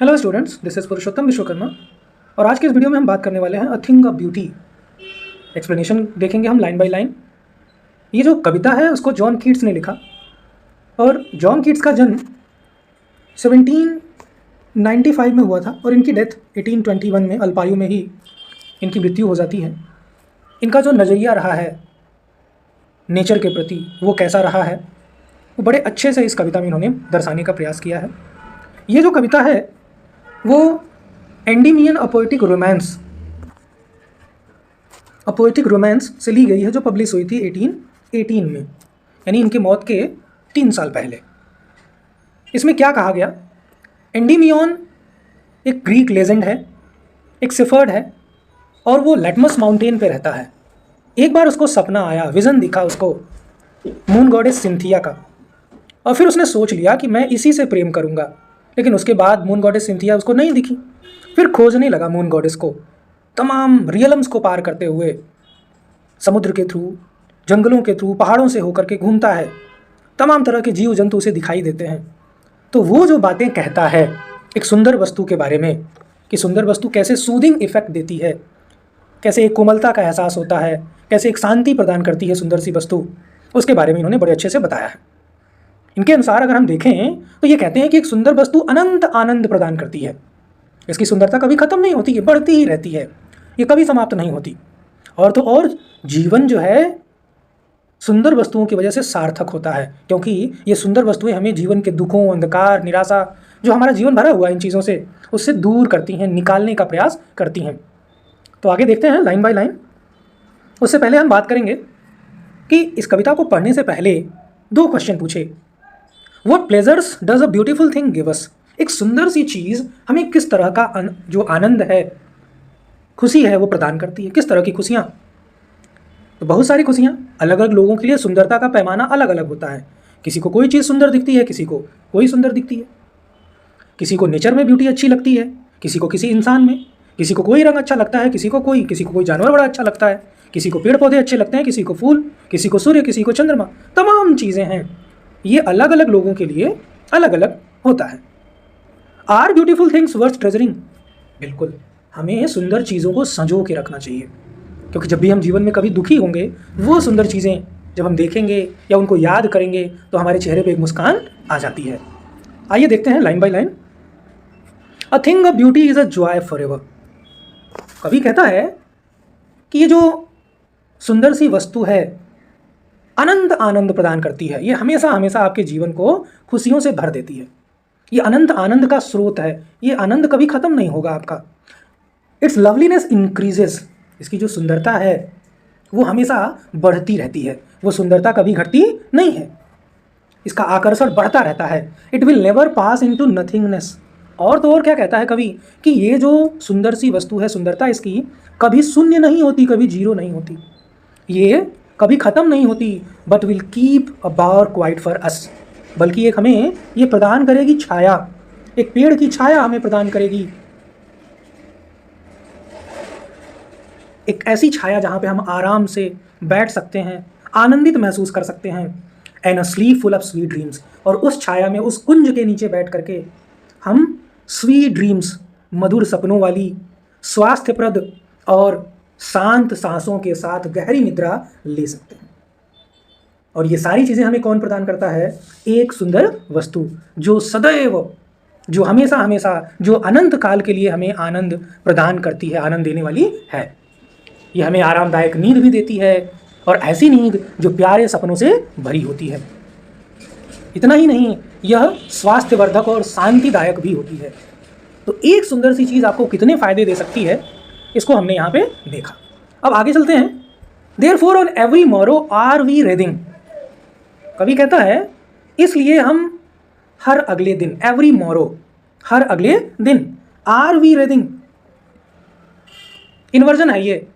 Hello students, this is पुरुषोत्तम विश्वकर्मा और आज के इस वीडियो में हम बात करने वाले हैं a thing of beauty. Explanation देखेंगे हम लाइन बाय लाइन। ये जो कविता है उसको जॉन कीट्स ने लिखा और जॉन कीट्स का जन्म 1795 में हुआ था और इनकी डेथ 1821 में अल्पायु में ही इनकी मृत्यु हो जाती है। इनका जो नज़रिया रहा है नेचर के प्रति वो कैसा रहा है वो बड़े अच्छे से इस कविता में इन्होंने दर्शाने का प्रयास किया है। ये जो कविता है वो एंडीमियन अ पोएटिक रोमांस से ली गई है जो पब्लिश हुई थी 1818 में, यानी इनकी मौत के 3 साल पहले। इसमें क्या कहा गया, एंडीमियन एक ग्रीक लेजेंड है, एक शेफर्ड है और वो लेटमस माउंटेन पे रहता है। एक बार उसको सपना आया, विज़न दिखा उसको मून गॉडेस सिंथिया का और फिर उसने सोच लिया कि मैं इसी से प्रेम करूँगा। लेकिन उसके बाद मून गॉडेस सिंथिया उसको नहीं दिखी। फिर खोजने लगा मून गॉडेस को, तमाम रियलम्स को पार करते हुए समुद्र के थ्रू, जंगलों के थ्रू, पहाड़ों से होकर के घूमता है। तमाम तरह के जीव जंतु उसे दिखाई देते हैं। तो वो जो बातें कहता है एक सुंदर वस्तु के बारे में कि सुंदर वस्तु कैसे सूदिंग इफेक्ट देती है, कैसे एक कोमलता का एहसास होता है, कैसे एक शांति प्रदान करती है सुंदर सी वस्तु, उसके बारे में इन्होंने बड़े अच्छे से बताया है। इनके अनुसार अगर हम देखें तो ये कहते हैं कि एक सुंदर वस्तु अनंत आनंद प्रदान करती है। इसकी सुंदरता कभी ख़त्म नहीं होती, ये बढ़ती ही रहती है, ये कभी समाप्त नहीं होती। और तो और जीवन जो है सुंदर वस्तुओं की वजह से सार्थक होता है, क्योंकि ये सुंदर वस्तुएं हमें जीवन के दुखों, अंधकार, निराशा जो हमारा जीवन भरा हुआ है इन चीज़ों से, उससे दूर करती हैं, निकालने का प्रयास करती हैं। तो आगे देखते हैं लाइन बाय लाइन। उससे पहले हम बात करेंगे कि इस कविता को पढ़ने से पहले 2 क्वेश्चन पूछे। What pleasures does a beautiful thing give us? एक सुंदर सी चीज़ हमें किस तरह का जो आनंद है, खुशी है, वो प्रदान करती है। किस तरह की खुशियाँ? तो बहुत सारी खुशियाँ। अलग अलग लोगों के लिए सुंदरता का पैमाना अलग अलग होता है। किसी को कोई चीज़ सुंदर दिखती है, किसी को कोई सुंदर दिखती है। किसी को नेचर में ब्यूटी अच्छी लगती है, किसी को किसी इंसान में, किसी को कोई रंग अच्छा लगता है, किसी को कोई जानवर बड़ा अच्छा लगता है, किसी को पेड़ पौधे अच्छे लगते हैं, किसी को फूल, किसी को सूर्य, किसी को चंद्रमा। तमाम चीज़ें हैं, ये अलग अलग लोगों के लिए अलग अलग होता है। Are beautiful things worth treasuring? बिल्कुल, हमें सुंदर चीज़ों को संजो के रखना चाहिए, क्योंकि जब भी हम जीवन में कभी दुखी होंगे, वो सुंदर चीज़ें जब हम देखेंगे या उनको याद करेंगे तो हमारे चेहरे पे एक मुस्कान आ जाती है। आइए देखते हैं line by line. A thing of beauty is a joy for ever. कवि कहता है कि ये जो सुंदर सी वस्तु है अनंत आनंद प्रदान करती है। ये हमेशा हमेशा आपके जीवन को खुशियों से भर देती है। ये अनंत आनंद का स्रोत है, ये आनंद कभी ख़त्म नहीं होगा आपका। It's loveliness increases. इसकी जो सुंदरता है वो हमेशा बढ़ती रहती है, वो सुंदरता कभी घटती नहीं है। इसका आकर्षण बढ़ता रहता है। It will never pass into nothingness. और तो और क्या कहता है कवि कि ये जो सुंदर सी वस्तु है, सुंदरता इसकी कभी शून्य नहीं होती, कभी जीरो नहीं होती, ये कभी ख़त्म नहीं होती। But will keep a bar quiet for us. बल्कि एक हमें ये प्रदान करेगी छाया, एक पेड़ की छाया हमें प्रदान करेगी, एक ऐसी छाया जहाँ पे हम आराम से बैठ सकते हैं, आनंदित महसूस कर सकते हैं। And a slip full of sweet dreams. और उस छाया में, उस कुंज के नीचे बैठ करके हम स्वीट ड्रीम्स, मधुर सपनों वाली, स्वास्थ्यप्रद और शांत सांसों के साथ गहरी निद्रा ले सकते हैं। और ये सारी चीज़ें हमें कौन प्रदान करता है? एक सुंदर वस्तु जो सदैव, जो हमेशा हमेशा, जो अनंत काल के लिए हमें आनंद प्रदान करती है, आनंद देने वाली है। ये हमें आरामदायक नींद भी देती है और ऐसी नींद जो प्यारे सपनों से भरी होती है। इतना ही नहीं, यह स्वास्थ्यवर्धक और शांतिदायक भी होती है। तो एक सुंदर सी चीज़ आपको कितने फ़ायदे दे सकती है, इसको हमने यहाँ पे देखा। अब आगे चलते हैं। Therefore on every morrow are we wreathing. कवि कहता है इसलिए हम हर अगले दिन, एवरी मॉरो, हर अगले दिन, आर वी रेदिंग, इन्वर्जन है ये।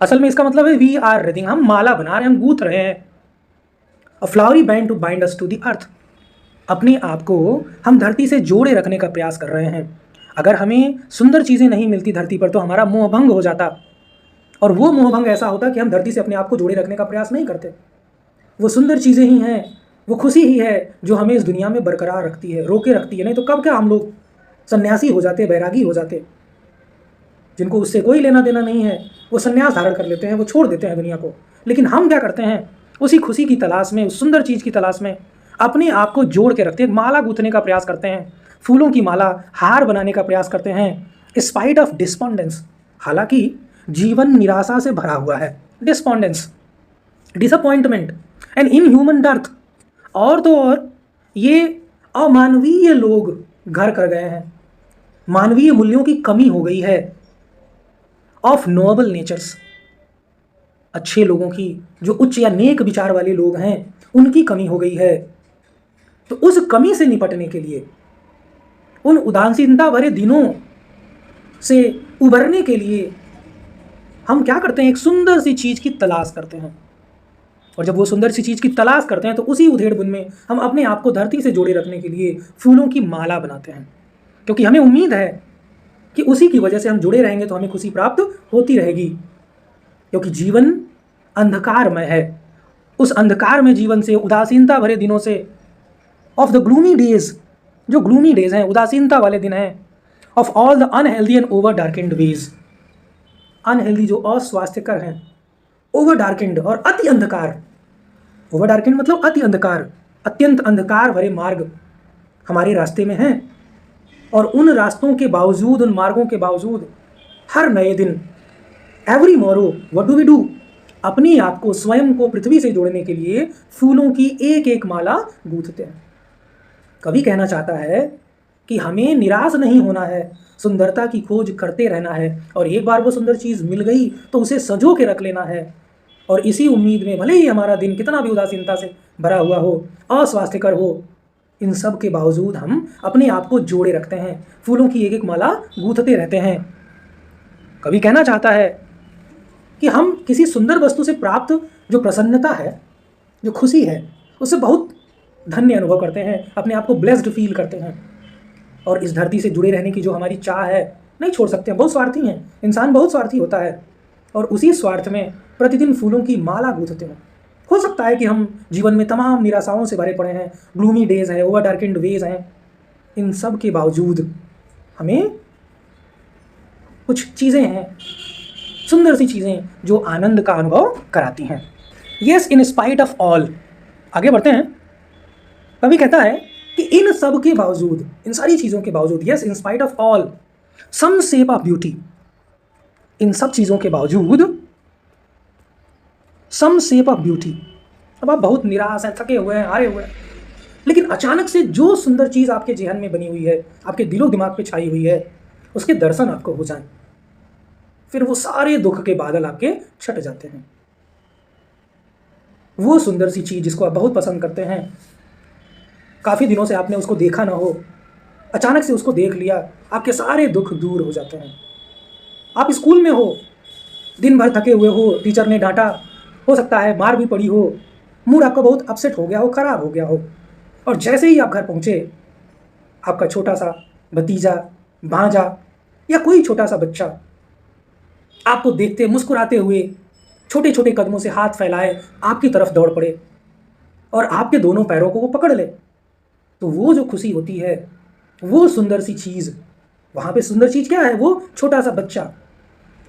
असल में इसका मतलब है वी आर रेदिंग, हम माला बना रहे हैं, हम गूंथ रहे हैं। A flowery band to bind us to the earth. अपने आप को हम धरती से जोड़े रखने का प्रयास कर रहे हैं। अगर हमें सुंदर चीज़ें नहीं मिलती धरती पर तो हमारा मोहभंग हो जाता, और वो मोहभंग ऐसा होता कि हम धरती से अपने आप को जोड़े रखने का प्रयास नहीं करते। वो सुंदर चीज़ें ही हैं, वो खुशी ही है जो हमें इस दुनिया में बरकरार रखती है, रोके रखती है। नहीं तो कब क्या हम लोग सन्यासी हो जाते, बैरागी हो जाते, जिनको उससे कोई लेना देना नहीं है, वो सन्यास धारण कर लेते हैं, वो छोड़ देते हैं दुनिया को। लेकिन हम क्या करते हैं, उसी खुशी की तलाश में, उस सुंदर चीज़ की तलाश में अपने आप को जोड़ के रखते हैं, माला गूंथने का प्रयास करते हैं, फूलों की माला, हार बनाने का प्रयास करते हैं, स्पाइट ऑफ डिस्पॉन्डेंस। हालांकि जीवन निराशा से भरा हुआ है, despondence, disappointment and inhuman dearth. और तो और ये अमानवीय लोग घर कर गए हैं, मानवीय मूल्यों की कमी हो गई है, ऑफ नोबल नेचर्स, अच्छे लोगों की, जो उच्च या नेक विचार वाले लोग हैं, उनकी कमी हो गई है। तो उस कमी से निपटने के लिए, उन उदासीनता भरे दिनों से उबरने के लिए हम क्या करते हैं, एक सुंदर सी चीज़ की तलाश करते हैं। और जब वो सुंदर सी चीज़ की तलाश करते हैं तो उसी उधेड़ बुन में हम अपने आप को धरती से जोड़े रखने के लिए फूलों की माला बनाते हैं, क्योंकि हमें उम्मीद है कि उसी की वजह से हम जुड़े रहेंगे तो हमें खुशी प्राप्त होती रहेगी। क्योंकि जीवन अंधकारमय है, उस अंधकार में जीवन से, उदासीनता भरे दिनों से, ऑफ द ग्लूमी डेज, जो ग्लूमी डेज हैं, उदासीनता वाले दिन हैं, of all the unhealthy and over darkened ways, unhealthy जो अस्वास्थ्यकर हैं, ओवर डार्केंड और अति अंधकार, ओवर डार्केंड मतलब अति अंधकार, अत्यंत अंधकार भरे मार्ग हमारे रास्ते में हैं। और उन रास्तों के बावजूद, उन मार्गों के बावजूद, हर नए दिन, every morrow what do we do, अपने आप को, स्वयं को पृथ्वी से जोड़ने के लिए फूलों की एक एक माला गूंथते हैं। कवि कहना चाहता है कि हमें निराश नहीं होना है, सुंदरता की खोज करते रहना है, और एक बार वो सुंदर चीज़ मिल गई तो उसे संजो के रख लेना है। और इसी उम्मीद में, भले ही हमारा दिन कितना भी उदासीनता से भरा हुआ हो, अस्वास्थ्यकर हो, इन सब के बावजूद हम अपने आप को जोड़े रखते हैं, फूलों की एक एक माला गूंथते रहते हैं। कवि कहना चाहता है कि हम किसी सुंदर वस्तु से प्राप्त जो प्रसन्नता है, जो खुशी है, उससे बहुत धन्य अनुभव करते हैं, अपने आप को ब्लेस्ड फील करते हैं। और इस धरती से जुड़े रहने की जो हमारी चाह है, नहीं छोड़ सकते हैं, बहुत स्वार्थी हैं, इंसान बहुत स्वार्थी होता है, और उसी स्वार्थ में प्रतिदिन फूलों की माला गूंथते हैं। हो सकता है कि हम जीवन में तमाम निराशाओं से भरे पड़े हैं, ग्लूमी डेज हैं, ओवर डार्केंड वेज हैं, इन सब के बावजूद हमें कुछ चीज़ें हैं, सुंदर सी चीज़ें जो आनंद का अनुभव कराती हैं। Yes, in spite of all, आगे बढ़ते हैं। कवि कहता है कि इन सब के बावजूद, इन सारी चीज़ों के बावजूद, yes in spite of all some shape of beauty, इन सब चीज़ों के बावजूद सम शेप ऑफ ब्यूटी। अब आप बहुत निराश हैं, थके हुए हैं, हारे हुए हैं, लेकिन अचानक से जो सुंदर चीज़ आपके जेहन में बनी हुई है, आपके दिलो दिमाग पे छाई हुई है, उसके दर्शन आपको हो जाएं, फिर वो सारे दुख के बादल आपके छट जाते हैं। वो सुंदर सी चीज़ जिसको आप बहुत पसंद करते हैं, काफ़ी दिनों से आपने उसको देखा ना हो, अचानक से उसको देख लिया, आपके सारे दुख दूर हो जाते हैं। आप स्कूल में हो, दिन भर थके हुए हो, टीचर ने डांटा, हो सकता है मार भी पड़ी हो, मूड आपका बहुत अपसेट हो गया हो, ख़राब हो गया हो, और जैसे ही आप घर पहुँचे, आपका छोटा सा भतीजा, भांजा या कोई छोटा सा बच्चा आपको देखते मुस्कुराते हुए छोटे छोटे कदमों से हाथ फैलाए आपकी तरफ दौड़ पड़े और आपके दोनों पैरों को वो पकड़ ले, तो वो जो खुशी होती है, वो सुंदर सी चीज़, वहाँ पे सुंदर चीज़ क्या है, वो छोटा सा बच्चा,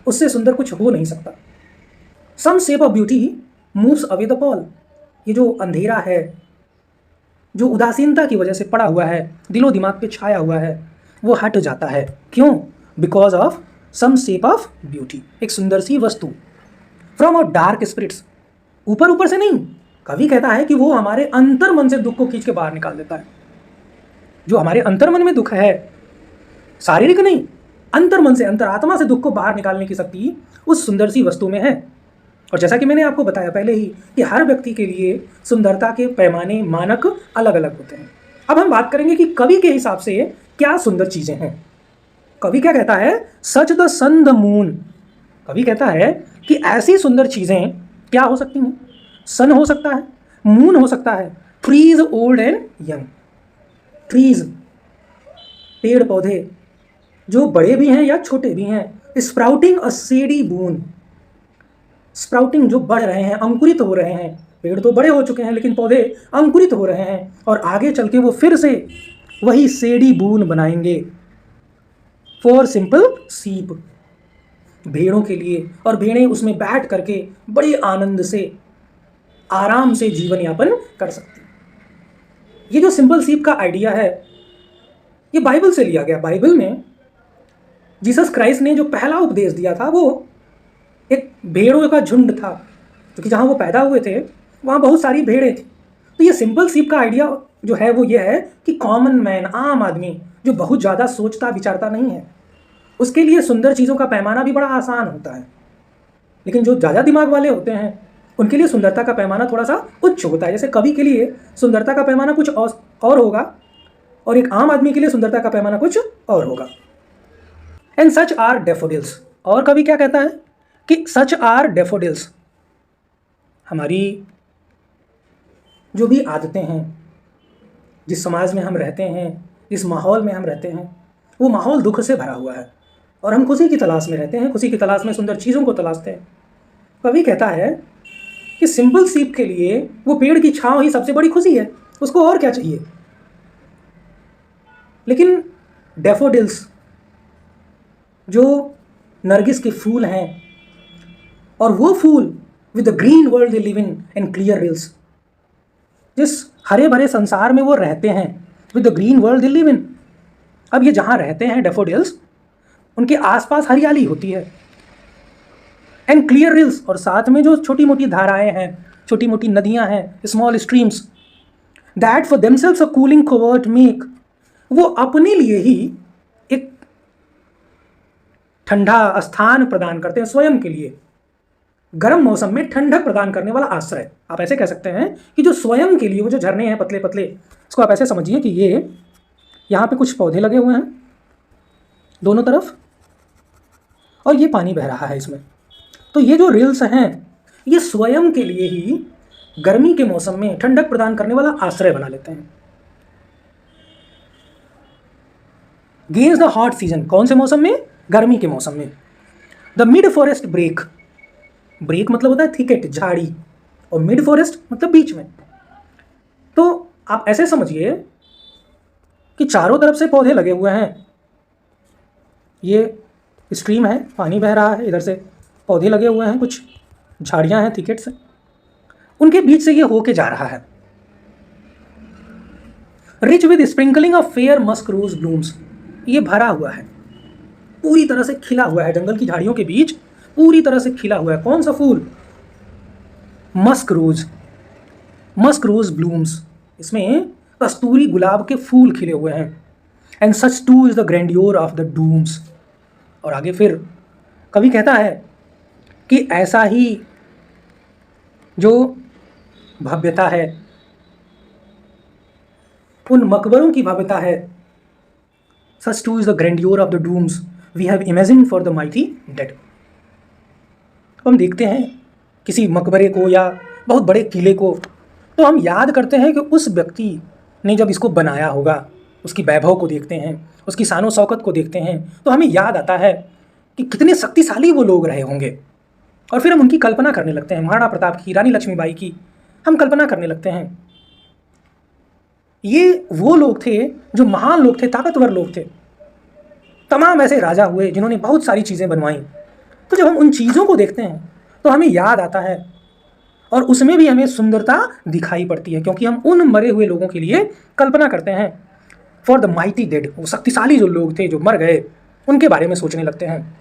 उससे सुंदर कुछ हो नहीं सकता। Some shape of beauty moves away the pall, ये जो अंधेरा है, जो उदासीनता की वजह से पड़ा हुआ है, दिलो दिमाग पे छाया हुआ है, वो हट जाता है। क्यों? Because of some shape of beauty, एक सुंदर सी वस्तु, फ्रॉम अ डार्क स्पिरिट्स, ऊपर ऊपर से नहीं। कवि कहता है कि वो हमारे अंतर मन से दुख को खींच के बाहर निकाल देता है। जो हमारे अंतर मन में दुख है, शारीरिक नहीं, अंतर मन से, अंतरात्मा से दुख को बाहर निकालने की शक्ति उस सुंदर सी वस्तु में है। और जैसा कि मैंने आपको बताया पहले ही कि हर व्यक्ति के लिए सुंदरता के पैमाने, मानक अलग अलग होते हैं। अब हम बात करेंगे कि कवि के हिसाब से क्या सुंदर चीज़ें हैं। कवि क्या कहता है? Such the sun the moon. कवि कहता है कि ऐसी सुंदर चीज़ें क्या हो सकती हैं? सन हो सकता है, मून हो सकता है, trees old and young, trees पेड़ पौधे जो बड़े भी हैं या छोटे भी हैं, स्प्राउटिंग अ सेडी बून, स्प्राउटिंग जो बढ़ रहे हैं, अंकुरित हो रहे हैं। पेड़ तो बड़े हो चुके हैं लेकिन पौधे अंकुरित हो रहे हैं और आगे चल के वो फिर से वही सेडी बून बनाएंगे। फॉर सिंपल सीप, भेड़ों के लिए, और भेड़ें उसमें बैठ करके बड़े आनंद से आराम से जीवन यापन कर सकती। ये जो सिंपल सीप का आइडिया है ये बाइबल से लिया गया। बाइबल में जीसस क्राइस्ट ने जो पहला उपदेश दिया था वो एक भेड़ों का झुंड था, क्योंकि जहाँ वो पैदा हुए थे वहाँ बहुत सारी भेड़ें थी। तो ये सिंपल सीप का आइडिया जो है वो ये है कि कॉमन मैन, आम आदमी जो बहुत ज़्यादा सोचता विचारता नहीं है, उसके लिए सुंदर चीज़ों का पैमाना भी बड़ा आसान होता है। लेकिन जो ज़्यादा दिमाग वाले होते हैं उनके लिए सुंदरता का पैमाना थोड़ा सा उच्च होता है। जैसे कवि के लिए सुंदरता का पैमाना कुछ और होगा और एक आम आदमी के लिए सुंदरता का पैमाना कुछ और होगा। And such are daffodils. और कवि क्या कहता है कि सच आर डेफोडिल्स, हमारी जो भी आदतें हैं, जिस समाज में हम रहते हैं, जिस माहौल में हम रहते हैं, वो माहौल दुख से भरा हुआ है और हम खुशी की तलाश में रहते हैं, खुशी की तलाश में सुंदर चीज़ों को तलाशते हैं। कवि कहता है कि सिंपल सीप के लिए वो पेड़ की छांव ही सबसे बड़ी खुशी है, उसको और क्या चाहिए। लेकिन डैफोडिल्स जो नरगिस के फूल हैं, और वो फूल with the green world they live in and clear rills, जिस हरे भरे संसार में वो रहते हैं, with the green world they live in. अब ये जहाँ रहते हैं डैफोडिल्स, उनके आसपास हरियाली होती है, एंड क्लियर रिल्स, और साथ में जो छोटी मोटी धाराएं हैं, छोटी मोटी नदियां हैं, small streams, that for themselves a cooling covert make, वो अपने लिए ही एक ठंडा स्थान प्रदान करते हैं, स्वयं के लिए गर्म मौसम में ठंडक प्रदान करने वाला आश्रय। आप ऐसे कह सकते हैं कि जो स्वयं के लिए वो जो झरने हैं पतले पतले, इसको आप ऐसे समझिए कि ये यहाँ पे कुछ पौधे लगे हुए हैं दोनों तरफ, और ये पानी बह रहा है इसमें। तो ये जो रिल्स हैं ये स्वयं के लिए ही गर्मी के मौसम में ठंडक प्रदान करने वाला आश्रय बना लेते हैं। गेंस द हॉट सीजन, कौन से मौसम में? गर्मी के मौसम में। The mid forest break, break मतलब होता है थिकेट, झाड़ी, और मिड फॉरेस्ट मतलब बीच में। तो आप ऐसे समझिए कि चारों तरफ से पौधे लगे हुए हैं, ये स्ट्रीम है, पानी बह रहा है, इधर से पौधे लगे हुए हैं, कुछ झाड़ियां हैं, थिकेट्स हैं, उनके बीच से ये होके जा रहा है। Rich with sprinkling of fair musk rose blooms, ये भरा हुआ है, पूरी तरह से खिला हुआ है, जंगल की झाड़ियों के बीच पूरी तरह से खिला हुआ है। कौन सा फूल? Musk rose, musk rose blooms, इसमें कस्तूरी गुलाब के फूल खिले हुए हैं। And such too is the grandeur of the dooms, और आगे फिर कवि कहता है कि ऐसा ही जो भव्यता है, उन मकबरों की भव्यता है, such too is the grandeur of the dooms we have imagine for the mighty dead. हम देखते हैं किसी मकबरे को या बहुत बड़े किले को, तो हम याद करते हैं कि उस व्यक्ति ने जब इसको बनाया होगा, उसकी वैभव को देखते हैं, उसकी शानो शौकत को देखते हैं, तो हमें याद आता है कि कितने शक्तिशाली वो लोग रहे होंगे, और फिर हम उनकी कल्पना करने लगते हैं, महाराणा प्रताप की, रानी लक्ष्मीबाई की हम कल्पना करने लगते हैं। ये वो लोग थे जो महान लोग थे, ताकतवर लोग थे, तमाम ऐसे राजा हुए जिन्होंने बहुत सारी चीज़ें बनवाई। तो जब हम उन चीज़ों को देखते हैं तो हमें याद आता है, और उसमें भी हमें सुंदरता दिखाई पड़ती है, क्योंकि हम उन मरे हुए लोगों के लिए कल्पना करते हैं। फॉर द माइटी डेड, वो शक्तिशाली जो लोग थे जो मर गए, उनके बारे में सोचने लगते हैं।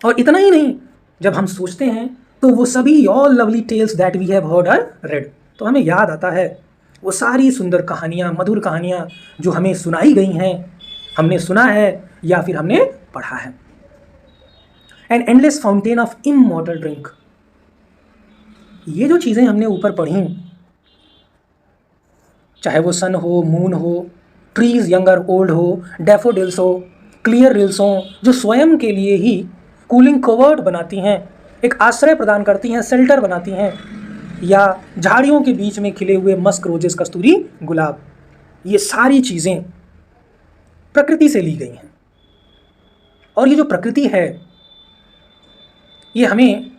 और इतना ही नहीं, जब हम सोचते हैं तो वो सभी all lovely tales that we have heard are read, तो हमें याद आता है वो सारी सुंदर कहानियाँ, मधुर कहानियाँ जो हमें सुनाई गई हैं, हमने सुना है या फिर हमने पढ़ा है। An endless fountain of immortal drink, ये जो चीज़ें हमने ऊपर पढ़ी, चाहे वो सन हो, मून हो, ट्रीज यंगर ओल्ड हो, डैफोडिल्स हो, क्लियर रिल्स हो, जो स्वयं के लिए ही कूलिंग कवर्ड बनाती हैं, एक आश्रय प्रदान करती हैं, शेल्टर बनाती हैं, या झाड़ियों के बीच में खिले हुए मस्क रोजेस, कस्तूरी गुलाब, ये सारी चीज़ें प्रकृति से ली गई हैं। और ये जो प्रकृति है ये हमें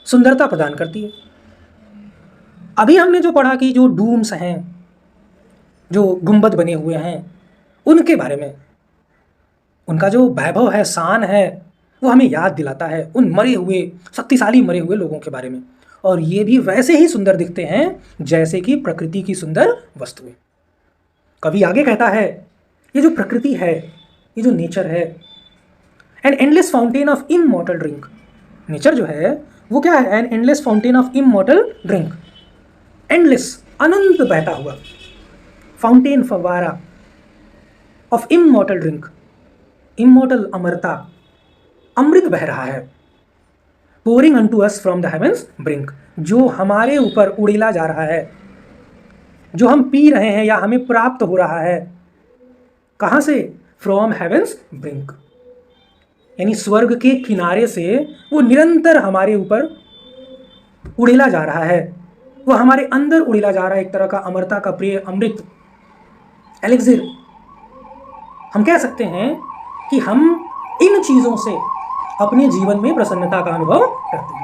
सुंदरता प्रदान करती है। अभी हमने जो पढ़ा कि जो डूम्स हैं, जो गुंबद बने हुए हैं, उनके बारे में, उनका जो वैभव है, शान है, वो हमें याद दिलाता है उन मरे हुए, शक्तिशाली मरे हुए लोगों के बारे में। और ये भी वैसे ही सुंदर दिखते हैं जैसे कि प्रकृति की सुंदर वस्तुएं। कवि आगे कहता है, ये जो प्रकृति है, ये जो नेचर है, an endless fountain of immortal drink. Nature जो है वो क्या है? An endless fountain of immortal drink. Endless, अनंत बहता हुआ, फाउंटेन, फव्वारा, ऑफ इमॉर्टल ड्रिंक, इमॉर्टल, अमरता, अमृत बह रहा है। Pouring unto us from the heaven's brink, जो हमारे ऊपर उड़ेला जा रहा है, जो हम पी रहे हैं या हमें प्राप्त हो रहा है। कहाँ से? फ्रॉम हेवेंस ब्रिंक, यानी स्वर्ग के किनारे से वो निरंतर हमारे ऊपर उड़ेला जा रहा है, वो हमारे अंदर उड़ेला जा रहा है, एक तरह का अमरता का प्रिय अमृत, एलेक्सिर। हम कह सकते हैं कि हम इन चीज़ों से अपने जीवन में प्रसन्नता का अनुभव करते हैं।